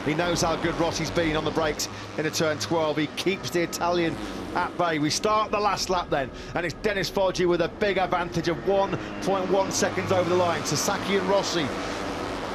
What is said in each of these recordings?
He knows how good Rossi's been on the brakes in a turn 12. He keeps the Italian at bay. We start the last lap then, and it's Dennis Foggia with a big advantage of 1.1 seconds over the line. Sasaki and Rossi,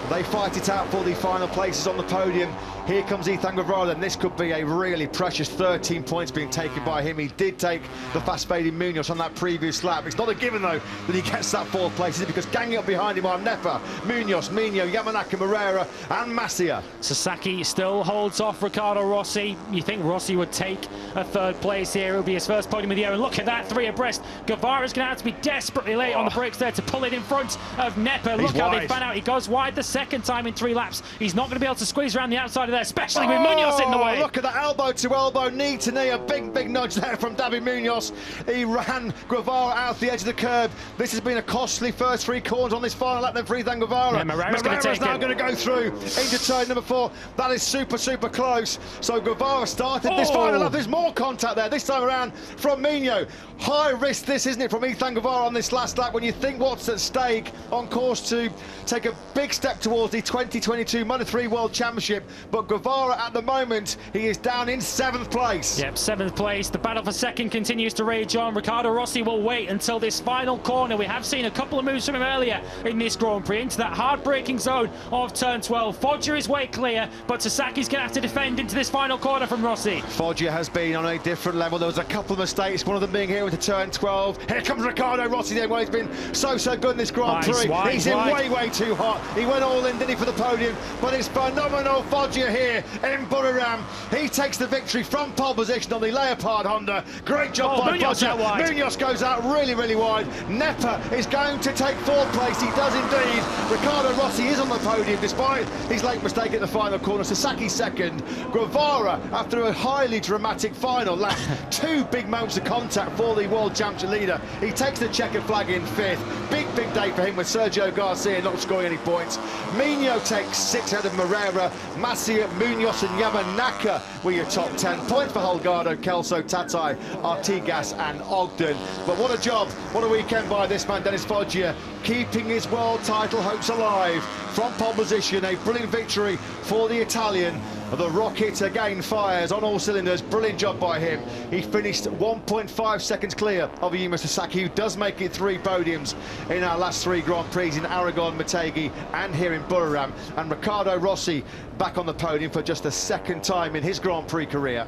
they fight it out for the final places on the podium. Here comes Ethan Guevara, then this could be a really precious 13 points being taken by him. He did take the fast-fading Munoz on that previous lap. It's not a given, though, that he gets that fourth place, is it? Because ganging up behind him are Nepa, Munoz, Mino, Yamanaka, Moreira and Masia. Sasaki still holds off Riccardo Rossi. You think Rossi would take a third place here? It'll be his first podium of the year, and look at that, 3 abreast. Guevara's going to have to be desperately late on the brakes there to pull it in front of Nepa. Look how they fan out. He goes wide the second time in 3 laps. He's not going to be able to squeeze around the outside of there, especially with Munoz in the way. Look at that elbow to elbow, knee to knee, a big nudge there from David Munoz. He ran Guevara out the edge of the curb. This has been a costly first 3 corners on this final lap then for Ethan Guevara. Yeah, Moreira's now going to go through into turn number 4. That is super close. So Guevara started this final lap. There's more contact there this time around from Mino. High risk this, isn't it, from Ethan Guevara on this last lap when you think what's at stake, on course to take a big step towards the 2022 Moto3 World Championship. But Guevara at the moment, he is down in 7th place. Yep, 7th place. The battle for second continues to rage on. Riccardo Rossi will wait until this final corner. We have seen a couple of moves from him earlier in this Grand Prix into that hard braking zone of turn 12. Foggia is way clear, but Sasaki's going to have to defend into this final corner from Rossi. Foggia has been on a different level. There was a couple of mistakes, one of them being here with the turn 12. Here comes Riccardo Rossi then. Well, he's been so good in this Grand Prix. He's in way too hot. He went all in, didn't he, for the podium? But it's phenomenal Foggia here in Buriram. He takes the victory from pole position on the Leopard Honda. Great job by Foggia. Munoz goes out really wide. Nepa is going to take 4th place. He does indeed. Riccardo Rossi is on the podium despite his late mistake at the final corner. Sasaki 2nd. Guevara, after a highly dramatic final lap, 2 big moments of contact for the World Championship leader. He takes the checkered flag in 5th. Big day for him with Sergio Garcia not scoring any points. Mino takes 6 out of Moreira. Masia, Munoz and Yamanaka were your top 10. Points for Holgado, Kelso, Tatai, Artigas and Ogden. But what a job, what a weekend by this man, Dennis Foggia, keeping his world title hopes alive from pole position. A brilliant victory for the Italian. The rocket again fires on all cylinders. Brilliant job by him. He finished 1.5 seconds clear of Ayumu Sasaki, who does make it 3 podiums in our last 3 Grand Prix in Aragon, Motegi and here in Buriram. And Riccardo Rossi back on the podium for just the 2nd time in his Grand Prix career.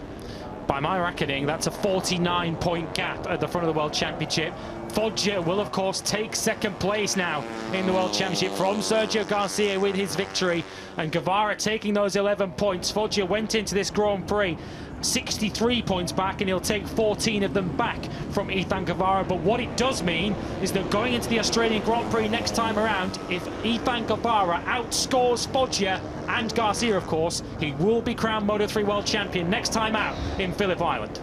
By my reckoning, that's a 49-point gap at the front of the World Championship. Foggia will, of course, take 2nd place now in the World Championship from Sergio Garcia with his victory. And Guevara taking those 11 points. Foggia went into this Grand Prix 63 points back, and he'll take 14 of them back from Ethan Guevara. But what it does mean is that going into the Australian Grand Prix next time around, if Ethan Guevara outscores Foggia and Garcia, of course, he will be crowned Moto3 World Champion next time out in Phillip Island.